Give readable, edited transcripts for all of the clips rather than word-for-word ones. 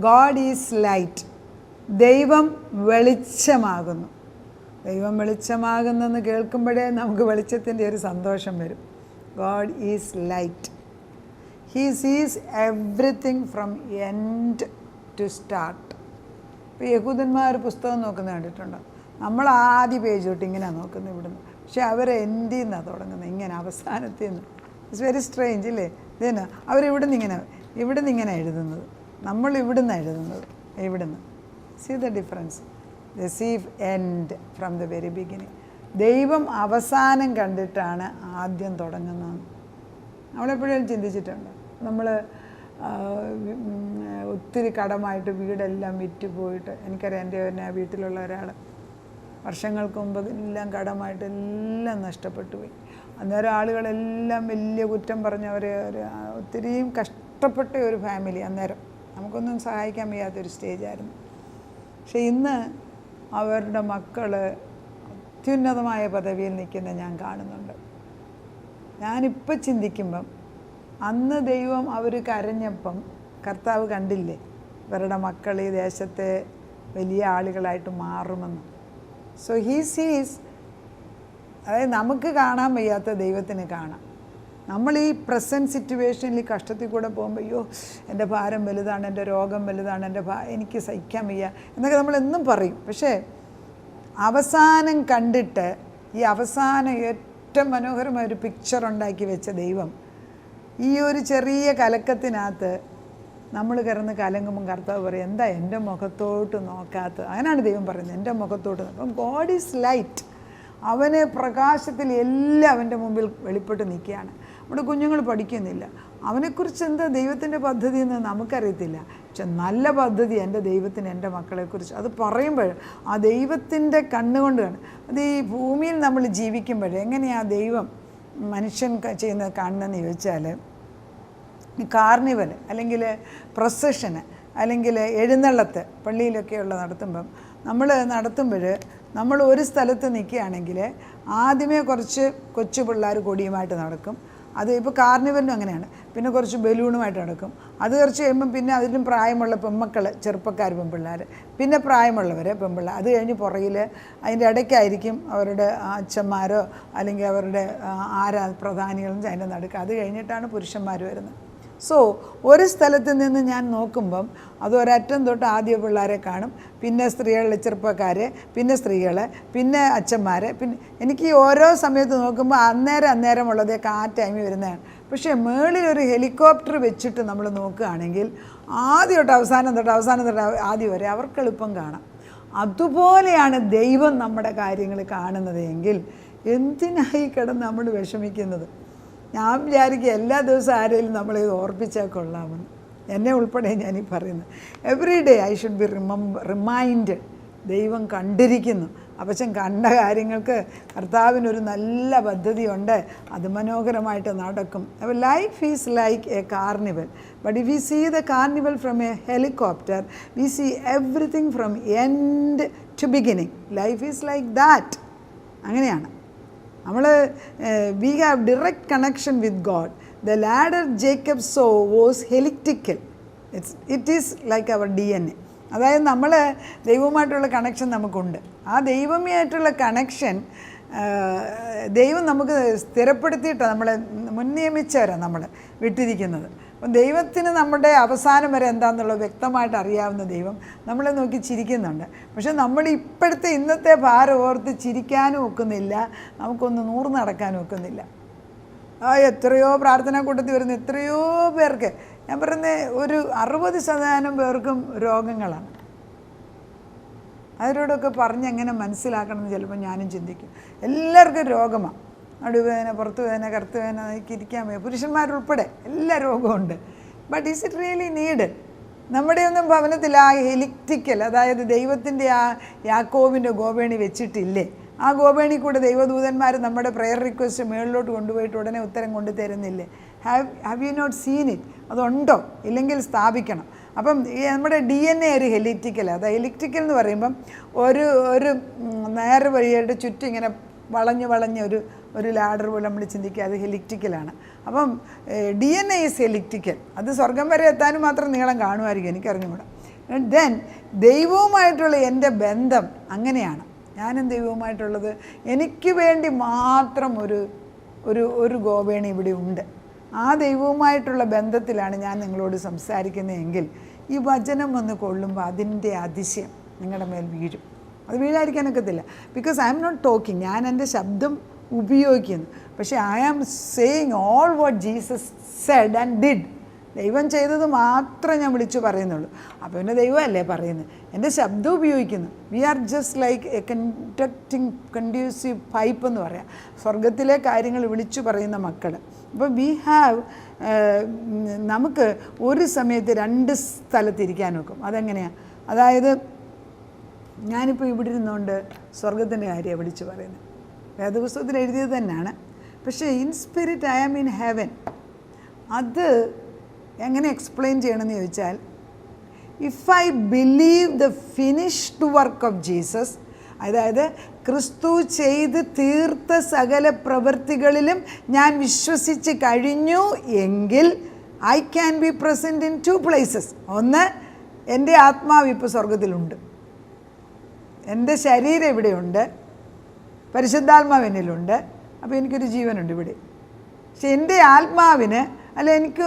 God is light. ദൈവം വെളിച്ചമാകുന്നു. ദൈവം വെളിച്ചമാകുന്നെന്ന് കേൾക്കുമ്പോഴേ നമുക്ക് വെളിച്ചത്തിൻ്റെ ഒരു സന്തോഷം വരും. God is light. He sees everything from end to start. ഇപ്പോൾ യഹൂദന്മാർ പുസ്തകം നോക്കുന്നത് കണ്ടിട്ടുണ്ടോ? നമ്മൾ ആദ്യ പേജ് തൊട്ട് ഇങ്ങനെയാണ് നോക്കുന്നത് ഇവിടുന്ന്, പക്ഷെ അവർ എൻഡിൽ നിന്നാണ് തുടങ്ങുന്നത്, ഇങ്ങനെ അവസാനത്തിൽ നിന്ന്. ഇറ്റ്സ് വെരി സ്ട്രേഞ്ച് ഇല്ലേ? ഇതന്നെ അവരിവിടുന്ന് ഇങ്ങനെ എഴുതുന്നത്, നമ്മൾ ഇവിടുന്ന് എഴുതുന്നത് ഇവിടുന്ന്. See the difference. Receive end from the very beginning. ദൈവം അവസാനം കണ്ടിട്ടാണ് ആദ്യം തുടങ്ങുന്നത്. നമ്മളെപ്പോഴും ചിന്തിച്ചിട്ടുണ്ട്, നമ്മൾ ഒത്തിരി കടമായിട്ട് വീടെല്ലാം വിറ്റ് പോയിട്ട്, എനിക്കറിയാം എൻ്റെ വീട്ടിലുള്ള ഒരാൾ വർഷങ്ങൾക്ക് മുമ്പ് എല്ലാം കടമായിട്ട് എല്ലാം നഷ്ടപ്പെട്ടു പോയി. അന്നേരം ആളുകളെല്ലാം വലിയ കുറ്റം പറഞ്ഞവർ, ഒത്തിരിയും കഷ്ടപ്പെട്ട ഒരു ഫാമിലി. അന്നേരം നമുക്കൊന്നും സഹായിക്കാൻ വയ്യാത്തൊരു സ്റ്റേജായിരുന്നു. പക്ഷെ ഇന്ന് അവരുടെ മക്കൾ അത്യുന്നതമായ പദവിയിൽ നിൽക്കുന്ന ഞാൻ കാണുന്നുണ്ട്. ഞാനിപ്പോൾ ചിന്തിക്കുമ്പം അന്ന് ദൈവം അവർ കരഞ്ഞപ്പം കർത്താവ് കണ്ടില്ലേ ഇവരുടെ മക്കൾ ഈ ദേശത്തെ വലിയ ആളുകളായിട്ട് മാറുമെന്ന്. സോ ഹീ സീസ്, അതായത് നമുക്ക് കാണാൻ വയ്യാത്ത ദൈവത്തിന് കാണാം. നമ്മൾ ഈ പ്രസൻറ്റ് സിറ്റുവേഷനിൽ കഷ്ടത്തിൽ കൂടെ പോകുമ്പോൾ അയ്യോ എൻ്റെ ഭാരം വലുതാണ്, എൻ്റെ രോഗം വലുതാണ്, എനിക്ക് സഹിക്കാൻ വയ്യ എന്നൊക്കെ നമ്മളെന്നും പറയും. പക്ഷേ അവസാനം കണ്ടിട്ട് ഈ അവസാനം ഏറ്റവും മനോഹരമായ ഒരു പിക്ചർ ഉണ്ടാക്കി വെച്ച ദൈവം ഈ ഒരു ചെറിയ കലക്കത്തിനകത്ത് നമ്മൾ കിടന്ന് കലങ്ങുമ്പം കർത്താവ് പറയും, എന്താ എൻ്റെ മുഖത്തോട്ട് നോക്കാത്തത്? അങ്ങനെയാണ് ദൈവം പറയുന്നത്, എൻ്റെ മുഖത്തോട്ട്. അപ്പം ഗോഡ് ഈസ് ലൈറ്റ്. അവന് പ്രകാശത്തിൽ എല്ലാം അവൻ്റെ മുമ്പിൽ വെളിപ്പെട്ട് നിൽക്കുകയാണ്. നമ്മുടെ കുഞ്ഞുങ്ങൾ പഠിക്കുന്നില്ല, അവനെക്കുറിച്ച് എന്താ ദൈവത്തിൻ്റെ പദ്ധതി എന്ന് നമുക്കറിയത്തില്ല. പക്ഷെ നല്ല പദ്ധതി എൻ്റെ ദൈവത്തിന് എൻ്റെ മക്കളെക്കുറിച്ച്. അത് പറയുമ്പോൾ ആ ദൈവത്തിൻ്റെ കണ്ണുകൊണ്ട് കാണും. അത് ഈ ഭൂമിയിൽ നമ്മൾ ജീവിക്കുമ്പോൾ എങ്ങനെയാണ് ദൈവം മനുഷ്യൻ ചെയ്യുന്നത് കാണണമെന്ന് ചോദിച്ചാൽ, കാർണിവൽ അല്ലെങ്കിൽ പ്രൊസഷന് അല്ലെങ്കിൽ എഴുന്നള്ളത്ത് പള്ളിയിലൊക്കെയുള്ള നടത്തുമ്പം നമ്മൾ ഒരു സ്ഥലത്ത് നിൽക്കുകയാണെങ്കിൽ ആദ്യമേ കുറച്ച് കൊച്ചു പിള്ളേർ കൊടിയുമായിട്ട് നടക്കും. അത് ഇപ്പോൾ കാർണിവലിനും അങ്ങനെയാണ്. പിന്നെ കുറച്ച് ബലൂണുമായിട്ട് നടക്കും. അത് കുറച്ച് കഴിയുമ്പം പിന്നെ അതിലും പ്രായമുള്ള പെൺമക്കൾ, ചെറുപ്പക്കാർ പെൺപിള്ളേർ, പിന്നെ പ്രായമുള്ളവർ പെൺപിള്ളേർ. അത് കഴിഞ്ഞ് പുറകിൽ അതിൻ്റെ ഇടയ്ക്കായിരിക്കും അവരുടെ അച്ഛന്മാരോ അല്ലെങ്കിൽ അവരുടെ പ്രധാനികളും അതിൻ്റെ നടുക്ക്. അത് കഴിഞ്ഞിട്ടാണ് പുരുഷന്മാർ വരുന്നത്. സോ ഒരു സ്ഥലത്ത് നിന്ന് ഞാൻ നോക്കുമ്പം അത് ഒരറ്റം തൊട്ട് ആദ്യ പിള്ളേരെ കാണും, പിന്നെ സ്ത്രീകളെ, ചെറുപ്പക്കാരെ, പിന്നെ സ്ത്രീകളെ, പിന്നെ അച്ഛന്മാരെ, പിന്നെ എനിക്ക് ഈ ഓരോ സമയത്ത് നോക്കുമ്പോൾ അന്നേരം ഉള്ളതൊക്കെ ആ ടൈമിൽ വരുന്നതാണ്. പക്ഷേ മേളിലൊരു ഹെലികോപ്റ്റർ വെച്ചിട്ട് നമ്മൾ നോക്കുകയാണെങ്കിൽ ആദ്യം തൊട്ട് അവസാനം തൊട്ട് ആദ്യം വരെ അവർക്ക് എളുപ്പം കാണാം. അതുപോലെയാണ് ദൈവം നമ്മുടെ കാര്യങ്ങൾ കാണുന്നത് എങ്കിൽ എന്തിനായി കിടന്ന് നമ്മൾ വിഷമിക്കുന്നത്? ഞാൻ വിചാരിക്കുക എല്ലാ ദിവസവും ആരെങ്കിലും നമ്മളിത് ഓർപ്പിച്ചാൽ കൊള്ളാമെന്ന്, എന്നെ ഉൾപ്പെടെ ഞാനീ പറയുന്നത്. Every day I should be remind. ദൈവം കണ്ടിരിക്കുന്നു. അപ്പച്ചൻ കണ്ട കാര്യങ്ങൾക്ക് കർത്താവിനൊരു നല്ല പദ്ധതിയുണ്ട്, അത് മനോഹരമായിട്ട് നടക്കും. അപ്പോൾ life is like a carnival. But if you see the carnival from a helicopter, we see everything from end to beginning. Life is like that. അങ്ങനെയാണ് നമ്മൾ we have direct connection with God. The ladder Jacob saw was helical. It is like our DNA. അതായത് നമ്മൾ ദൈവവുമായിട്ടുള്ള connection നമുക്കുണ്ട്. ആ ദൈവമായിട്ടുള്ള connection ദൈവം നമുക്ക് സ്ഥിരപ്പെടുത്തിയിട്ടാണ് നമ്മളെ മുൻനിയമിച്ചവരാണ് നമ്മൾ വിട്ടിരിക്കുന്നത്. അപ്പം ദൈവത്തിന് നമ്മുടെ അവസാനം വരെ എന്താണെന്നുള്ളത് വ്യക്തമായിട്ട് അറിയാവുന്ന ദൈവം നമ്മളെ നോക്കി ചിരിക്കുന്നുണ്ട്. പക്ഷെ നമ്മൾ ഇന്നത്തെ ഭാരം ഓർത്ത് ചിരിക്കാനും ഒക്കുന്നില്ല, നമുക്കൊന്ന് നൂറ് നടക്കാനും ഒക്കുന്നില്ല. എത്രയോ പ്രാർത്ഥനാ കൂട്ടത്തിൽ വരുന്ന എത്രയോ പേർക്ക്, ഞാൻ പറയുന്നത് ഒരു 60% പേർക്കും രോഗങ്ങളാണ്. അവരോടൊക്കെ പറഞ്ഞ് എങ്ങനെ മനസ്സിലാക്കണമെന്ന് ചിലപ്പോൾ ഞാനും ചിന്തിക്കും. എല്ലാവർക്കും രോഗമാണ്. നടുവേദന, പുറത്ത് വേദന, കറുത്ത് വേദന, ഇരിക്കാൻ വയ്യ, പുരുഷന്മാരുൾപ്പെടെ എല്ലാ രോഗമുണ്ട്. But is it really need? നമ്മുടെയൊന്നും ഭവനത്തിൽ ആ ഹെലിക്റ്റിക്കൽ, അതായത് ദൈവത്തിൻ്റെ ആ യാക്കോബിൻ്റെ ഗോവേണി വെച്ചിട്ടില്ലേ? ആ ഗോവേണി കൂടെ ദൈവദൂതന്മാർ നമ്മുടെ പ്രെയർ റിക്വസ്റ്റ് മുകളിലോട്ട് കൊണ്ടുപോയിട്ട് ഉടനെ ഉത്തരം കൊണ്ടു തരുന്നില്ലേ? Have you not seen it? അതുണ്ടോ? ഇല്ലെങ്കിൽ സ്ഥാപിക്കണം. അപ്പം ഈ നമ്മുടെ DNA ഒരു ഹെലിക്റ്റിക്കലാണ്. അത് ഹെലിക്റ്റിക്കൽ എന്ന് പറയുമ്പം ഒരു നേർ വഴിയായിട്ട് ചുറ്റും ഇങ്ങനെ വളഞ്ഞ് ഒരു ലാഡർ പോലെ നമ്മൾ ചിന്തിക്കുക, അത് ഹെലിക്റ്റിക്കലാണ്. അപ്പം DNA ഈസ് ഹെലിക്റ്റിക്കൽ. അത് സ്വർഗം വരെ എത്താനും മാത്രം നീളം കാണുമായിരിക്കും, എനിക്കറിഞ്ഞുകൂടാ. ദെൻ ദൈവവുമായിട്ടുള്ള എൻ്റെ ബന്ധം അങ്ങനെയാണ്. ഞാനും ദൈവവുമായിട്ടുള്ളത് എനിക്ക് വേണ്ടി മാത്രം ഒരു ഗോവേണി ഇവിടെ ഉണ്ട്. ആ ദൈവവുമായിട്ടുള്ള ബന്ധത്തിലാണ് ഞാൻ നിങ്ങളോട് സംസാരിക്കുന്നതെങ്കിൽ ഈ വചനം വന്ന് കൊള്ളുമ്പോൾ അതിൻ്റെ അതിശയം നിങ്ങളുടെ മേൽ വീഴും. അത് വീഴാതിരിക്കാനൊക്കത്തില്ല. Because I am not talking, ഞാൻ എൻ്റെ ശബ്ദം ഉപയോഗിക്കുന്നു, പക്ഷേ I am saying all what Jesus said and did. ദൈവം ചെയ്തത് മാത്രമേ ഞാൻ വിളിച്ചു പറയുന്നുള്ളൂ. അപ്പോൾ പിന്നെ ദൈവമല്ലേ പറയുന്നത്, എൻ്റെ ശബ്ദം ഉപയോഗിക്കുന്നു. We are just like a conducting pipe എന്ന് പറയാം, സ്വർഗത്തിലെ കാര്യങ്ങൾ വിളിച്ചു പറയുന്ന മക്കൾ. അപ്പോൾ വി ഹാവ്, നമുക്ക് ഒരു സമയത്ത് 2 സ്ഥലത്തിരിക്കാൻ നോക്കും. അതെങ്ങനെയാണ്? അതായത് ഞാനിപ്പോൾ ഇവിടെ ഇരുന്നുകൊണ്ട് സ്വർഗത്തിൻ്റെ കാര്യമാണ് വിളിച്ചു പറയുന്നത്, വേദപുസ്തകത്തിൽ എഴുതിയത് തന്നെയാണ്. പക്ഷേ in spirit I am in heaven. അത് എങ്ങനെ എക്സ്പ്ലെയിൻ ചെയ്യണമെന്ന് ചോദിച്ചാൽ, if I believe the finished work of Jesus, അതായത് ക്രിസ്തു ചെയ്ത് തീർത്ത സകല പ്രവൃത്തികളിലും ഞാൻ വിശ്വസിച്ച് കഴിഞ്ഞു എങ്കിൽ I can B present in 2 places. ഒന്ന്, എൻ്റെ ആത്മാവ് ഇപ്പോൾ സ്വർഗത്തിലുണ്ട്, എൻ്റെ ശരീരം ഇവിടെയുണ്ട്, പരിശുദ്ധാത്മാവ് എന്നിലുണ്ട്. അപ്പോൾ എനിക്കൊരു ജീവനുണ്ട് ഇവിടെ. പക്ഷെ എൻ്റെ ആത്മാവിന് അല്ല എനിക്ക്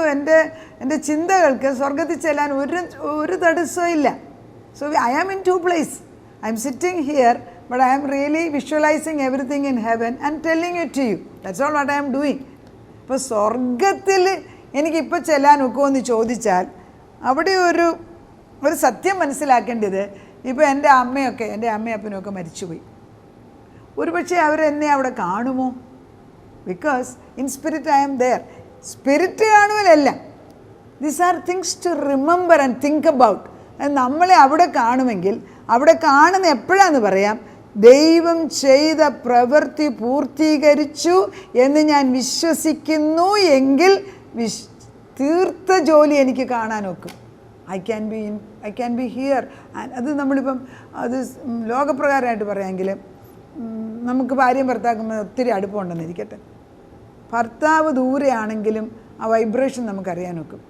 എൻ്റെ ചിന്തകൾക്ക് സ്വർഗത്തിൽ ചെല്ലാൻ ഒരു തടസ്സവും ഇല്ല. So I am in 2 place. I am sitting here but I am really visualizing everything in heaven and telling it to you. That's all what I am doing. ഇപ്പോൾ സ്വർഗത്തിൽ എനിക്കിപ്പോൾ ചെല്ലാൻ ഒക്കുമെന്ന് ചോദിച്ചാൽ അവിടെ ഒരു സത്യം മനസ്സിലാക്കേണ്ടത്, ഇപ്പോൾ എൻ്റെ അമ്മയും അപ്പനും ഒക്കെ മരിച്ചുപോയി. ഒരുപക്ഷെ അവരെന്നെ അവിടെ കാണുമോ? Because in spirit I am there. Spirit കാണുമല്ല, these are things to remember and think about. നമ്മളെ അവിടെ കാണുമെങ്കിൽ അവിടെ കാണുന്ന എപ്പോഴാന്ന് പറയാം, ദൈവം ചെയ്ത പ്രവൃത്തി പൂർത്തീകരിച്ചു എന്ന് ഞാൻ വിശ്വസിക്കുന്നു എങ്കിൽ തീർത്ത ജോലി എനിക്ക് കാണാനൊക്കും. I can be here. അത് നമ്മളിപ്പം അത് ലോകപ്രകാരമായിട്ട് പറയാമെങ്കിൽ നമുക്ക് ഭാര്യയും ഭർത്താക്കുമ്പോൾ ഒത്തിരി അടുപ്പമുണ്ടെന്നിരിക്കട്ടെ, ഭർത്താവ് ദൂരെയാണെങ്കിലും ആ വൈബ്രേഷൻ നമുക്കറിയാൻ നോക്കും.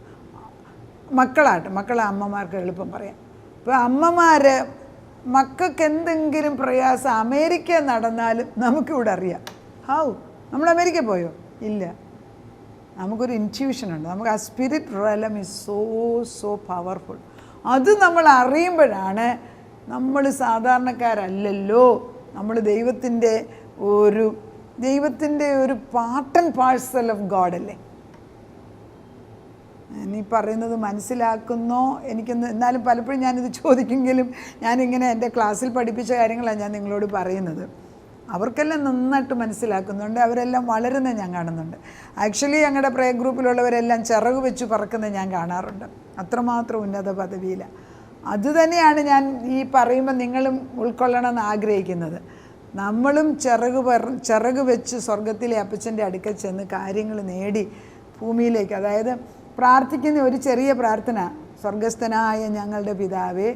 മക്കളെ അമ്മമാർക്ക് എളുപ്പം പറയാം. ഇപ്പോൾ അമ്മമാർ മക്കൾക്ക് എന്തെങ്കിലും പ്രയാസം അമേരിക്ക നടന്നാലും നമുക്കിവിടെ അറിയാം. നമ്മൾ അമേരിക്ക പോയോ? ഇല്ല. നമുക്കൊരു ഇൻറ്റ്യൂഷനുണ്ട്. നമുക്ക് ആ spirit realm is so powerful. അത് നമ്മൾ അറിയുമ്പോഴാണ് നമ്മൾ സാധാരണക്കാരല്ലല്ലോ, നമ്മൾ ദൈവത്തിൻ്റെ ഒരു part and parcel of God അല്ലേ. നീ പറയുന്നത് മനസ്സിലാക്കുന്നോ എനിക്കൊന്ന്, എന്നാലും പലപ്പോഴും ഞാനിത് ചോദിക്കെങ്കിലും ഞാനിങ്ങനെ എൻ്റെ ക്ലാസ്സിൽ പഠിപ്പിച്ച കാര്യങ്ങളാണ് ഞാൻ നിങ്ങളോട് പറയുന്നത്. അവർക്കെല്ലാം നന്നായിട്ട് മനസ്സിലാക്കുന്നുണ്ട്, അവരെല്ലാം വളരുന്നത് ഞാൻ കാണുന്നുണ്ട്. ആക്ച്വലി ഞങ്ങളുടെ പ്രേ ഗ്രൂപ്പിലുള്ളവരെല്ലാം ചിറക് വെച്ച് പറക്കുന്നത് ഞാൻ കാണാറുണ്ട്. അത്രമാത്രം ഉന്നത പദവിയിലാണ്. അതുതന്നെയാണ് ഞാൻ ഈ പറയുമ്പോൾ നിങ്ങളും ഉൾക്കൊള്ളണമെന്ന് ആഗ്രഹിക്കുന്നത്. നമ്മളും ചിറക് വെച്ച് സ്വർഗത്തിലെ അപ്പച്ചൻ്റെ അടുക്കൽ ചെന്ന് കാര്യങ്ങൾ നേടി ഭൂമിയിലേക്ക്, അതായത് പ്രാർത്ഥിക്കുന്ന ഒരു ചെറിയ പ്രാർത്ഥന, സ്വർഗസ്ഥനായ ഞങ്ങളുടെ പിതാവേ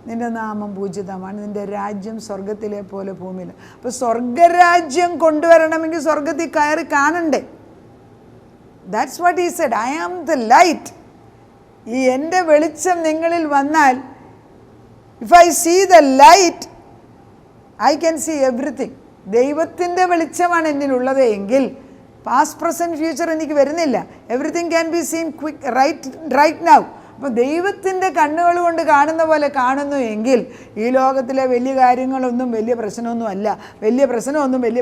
നിൻ്റെ നാമം പൂജിതമാണ്, നിൻ്റെ രാജ്യം സ്വർഗത്തിലെ പോലെ ഭൂമിയിൽ. അപ്പോൾ സ്വർഗരാജ്യം കൊണ്ടുവരണമെങ്കിൽ സ്വർഗത്തിൽ കയറി കാണണ്ടേ. That's what he said, I am the light. ഈ എൻ്റെ വെളിച്ചം നിങ്ങളിൽ വന്നാൽ, if I see the light I can see everything. ദൈവത്തിൻ്റെ വെളിച്ചമാണ് എന്നിലുള്ളത് എങ്കിൽ പാസ്റ്റ് പ്രസൻറ്റ് ഫ്യൂച്ചർ എനിക്ക് വരുന്നില്ല. Everything can be seen quick right now. അപ്പോൾ ദൈവത്തിൻ്റെ കണ്ണുകൾ കൊണ്ട് കാണുന്ന പോലെ കാണുന്നു എങ്കിൽ ഈ ലോകത്തിലെ വലിയ കാര്യങ്ങളൊന്നും വലിയ പ്രശ്നമൊന്നും അല്ല, വലിയ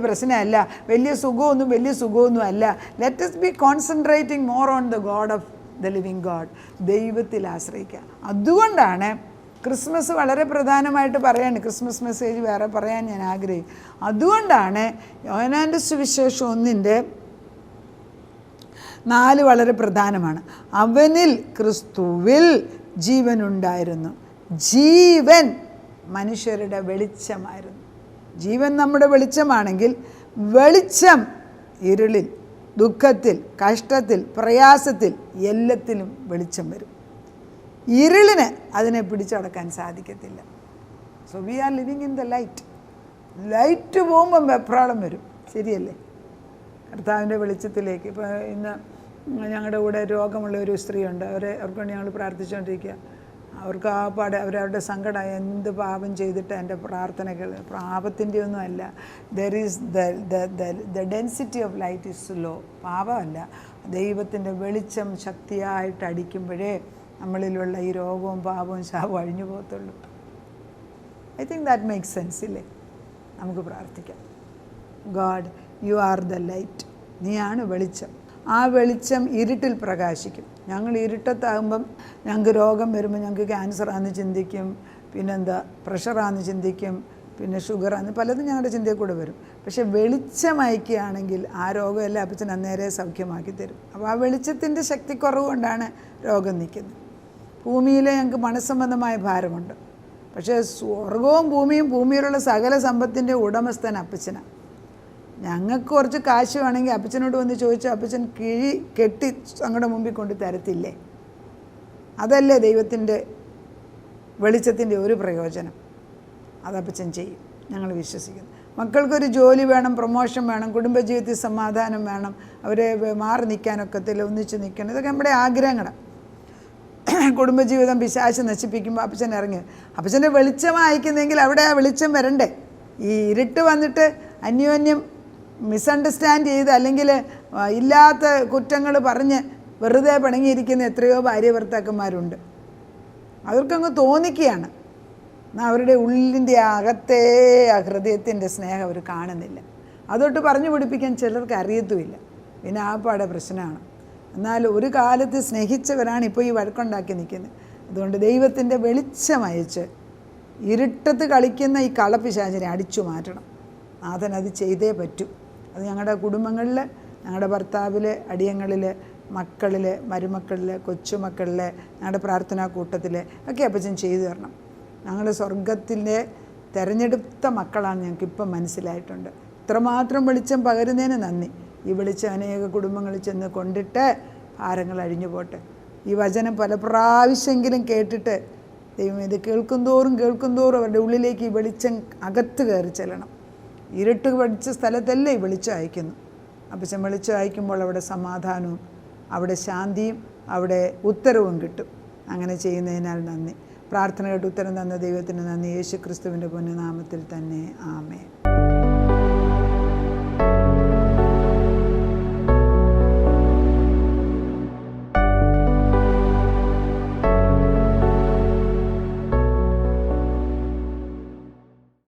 പ്രശ്നമല്ല, വലിയ സുഖമൊന്നും അല്ല. Let us B concentrating more on the God of the living God. ദൈവത്തിൽ ആശ്രയിക്കുക. അതുകൊണ്ടാണ് ക്രിസ്മസ് വളരെ പ്രധാനമായിട്ട് പറയാണ്. ക്രിസ്മസ് മെസ്സേജ് വേറെ പറയാൻ ഞാൻ ആഗ്രഹിക്കും. അതുകൊണ്ടാണ് യോഹന്നാൻ്റെ സുവിശേഷം 1:4 വളരെ പ്രധാനമാണ്. അവനിൽ ക്രിസ്തുവിൽ ജീവനുണ്ടായിരുന്നു, ജീവൻ മനുഷ്യരുടെ വെളിച്ചമായിരുന്നു. ജീവൻ നമ്മുടെ വെളിച്ചമാണെങ്കിൽ വെളിച്ചം ഇരുളിൽ, ദുഃഖത്തിൽ, കഷ്ടത്തിൽ, പ്രയാസത്തിൽ എല്ലാത്തിലും വെളിച്ചം വരും. ഇരുളിന് അതിനെ പിടിച്ചടക്കാൻ സാധിക്കത്തില്ല. So we are living in the light. Light പോകുമ്പം വെപ്രാളം വരും, ശരിയല്ലേ? കർത്താവിൻ്റെ വെളിച്ചത്തിലേക്ക്. ഇപ്പോൾ ഇന്ന് ഞങ്ങളുടെ കൂടെ രോഗമുള്ള ഒരു സ്ത്രീയുണ്ട്, അവർക്ക് വേണ്ടി ഞങ്ങൾ പ്രാർത്ഥിച്ചുകൊണ്ടിരിക്കുക. അവർക്ക് ആ അവരവരുടെ സങ്കടം, എന്ത് പാപം ചെയ്തിട്ട് എൻ്റെ പ്രാർത്ഥനകൾ പാപത്തിൻ്റെ ഒന്നും അല്ല. There is the density of light is low. പാപമല്ല, ദൈവത്തിൻ്റെ വെളിച്ചം ശക്തിയായിട്ട് അടിക്കുമ്പോഴേ നമ്മളിലുള്ള ഈ രോഗവും പാപവും ശാപവും അഴിഞ്ഞു പോകത്തുള്ളൂ. I think that makes sense ഇല്ലേ? നമുക്ക് പ്രാർത്ഥിക്കാം. God, you are the light. നീയാണ് വെളിച്ചം. ആ വെളിച്ചം ഇരുട്ടിൽ പ്രകാശിക്കും. ഞങ്ങൾ ഇരുട്ടത്താകുമ്പം ഞങ്ങൾക്ക് രോഗം വരുമ്പോൾ ഞങ്ങൾക്ക് ക്യാൻസറാണെന്ന് ചിന്തിക്കും, പിന്നെന്താ പ്രഷറാണെന്ന് ചിന്തിക്കും, പിന്നെ ഷുഗറാന്ന് പലതും ഞങ്ങളുടെ ചിന്തയിൽ കൂടെ വരും. പക്ഷേ വെളിച്ചം അയക്കുകയാണെങ്കിൽ ആ രോഗമെല്ലാം അപ്പച്ചൻ അന്നേരെ സൗഖ്യമാക്കി തരും. അപ്പോൾ ആ വെളിച്ചത്തിൻ്റെ ശക്തിക്കുറവ് കൊണ്ടാണ് രോഗം നിൽക്കുന്നത്. ഭൂമിയിലെ ഞങ്ങൾക്ക് മനസ്സംബന്ധമായ ഭാരമുണ്ട്. പക്ഷേ സ്വർഗവും ഭൂമിയും ഭൂമിയിലുള്ള സകല സമ്പത്തിൻ്റെ ഉടമസ്ഥൻ അപ്പച്ചനാണ്. ഞങ്ങൾക്ക് കുറച്ച് കാശ് വേണമെങ്കിൽ അപ്പച്ചനോട് വന്ന് ചോദിച്ചാൽ അപ്പച്ചൻ കിഴി കെട്ടി ഞങ്ങളുടെ മുമ്പിൽ കൊണ്ട് തരത്തില്ലേ? അതല്ലേ ദൈവത്തിൻ്റെ വെളിച്ചത്തിൻ്റെ ഒരു പ്രയോജനം. അതപ്പച്ചൻ ചെയ്യും, ഞങ്ങൾ വിശ്വസിക്കുന്നു. മക്കൾക്കൊരു ജോലി വേണം, പ്രൊമോഷൻ വേണം, കുടുംബജീവിതത്തിൽ സമാധാനം വേണം, അവരെ മാറി നിൽക്കാനൊക്കത്തില്ല, ഒന്നിച്ച് നിൽക്കണം, ഇതൊക്കെ നമ്മുടെ ആഗ്രഹങ്ങളാണ്. കുടുംബജീവിതം പിശാച് നശിപ്പിക്കുമ്പോൾ അപ്പച്ചൻ ഇറങ്ങി. അപ്പച്ചൻ്റെ വെളിച്ചം അയക്കുന്നെങ്കിൽ അവിടെ ആ വെളിച്ചം വരണ്ടേ? ഈ ഇരുട്ട് വന്നിട്ട് അന്യോന്യം മിസ്അണ്ടർസ്റ്റാൻഡ് ചെയ്ത് അല്ലെങ്കിൽ ഇല്ലാത്ത കുറ്റങ്ങൾ പറഞ്ഞ് വെറുതെ പിണങ്ങിയിരിക്കുന്ന എത്രയോ ഭാര്യ ഭർത്താക്കന്മാരുണ്ട്. അവർക്കങ്ങ് തോന്നിക്കുകയാണ്. എന്നാൽ അവരുടെ ഉള്ളിൻ്റെ അകത്തെ ആ ഹൃദയത്തിൻ്റെ സ്നേഹം അവർ കാണുന്നില്ല. അതൊട്ട് പറഞ്ഞു പിടിപ്പിക്കാൻ ചിലർക്ക് അറിയത്തുമില്ല. പിന്നെ ആ പാടെ പ്രശ്നമാണ്. എന്നാൽ ഒരു കാലത്ത് സ്നേഹിച്ചവരാണ് ഇപ്പോൾ ഈ വഴക്കുണ്ടാക്കി നിൽക്കുന്നത്. അതുകൊണ്ട് ദൈവത്തിൻ്റെ വെളിച്ചം അയച്ച് ഇരുട്ടത്ത് കളിക്കുന്ന ഈ കളപ്പിശാചിനെ അടിച്ചു മാറ്റണം. നാഥൻ അത് ചെയ്തേ പറ്റൂ. അത് ഞങ്ങളുടെ കുടുംബങ്ങളിൽ, ഞങ്ങളുടെ ഭർത്താവിൽ, അടിയങ്ങളിൽ, മക്കളിൽ, മരുമക്കളിൽ, കൊച്ചുമക്കളിൽ, ഞങ്ങളുടെ പ്രാർത്ഥനാ കൂട്ടത്തിൽ ഒക്കെ അപ്പച്ചൻ ചെയ്തു തരണം. ഞങ്ങൾ സ്വർഗത്തിൻ്റെ തിരഞ്ഞെടുത്ത മക്കളാണ് ഞങ്ങൾക്കിപ്പം മനസ്സിലായിട്ടുണ്ട്. ഇത്രമാത്രം വെളിച്ചം പകരുന്നതിന് നന്ദി. ഈ വെളിച്ചം അനേക കുടുംബങ്ങളിൽ ചെന്ന് കൊണ്ടിട്ട് ഭാരങ്ങൾ അഴിഞ്ഞു പോട്ടെ. ഈ വചനം പല പ്രാവശ്യമെങ്കിലും കേട്ടിട്ട് ദൈവം ഇത് കേൾക്കും തോറും അവരുടെ ഉള്ളിലേക്ക് ഈ വെളിച്ചം അകത്ത് കയറി ചെല്ലണം. ഇരുട്ട് പഠിച്ച സ്ഥലത്തല്ലേ ഈ വെളിച്ചം അയക്കുന്നു. അപ്പച്ചൻ വെളിച്ചം അയക്കുമ്പോൾ അവിടെ സമാധാനവും അവിടെ ശാന്തിയും അവിടെ ഉത്തരവും കിട്ടും. അങ്ങനെ ചെയ്യുന്നതിനാൽ നന്ദി. പ്രാർത്ഥന കേട്ട് ഉത്തരം തന്ന ദൈവത്തിന് നന്ദി. യേശു ക്രിസ്തുവിൻ്റെ പൊന്നുനാമത്തിൽ തന്നെ ആമേൻ.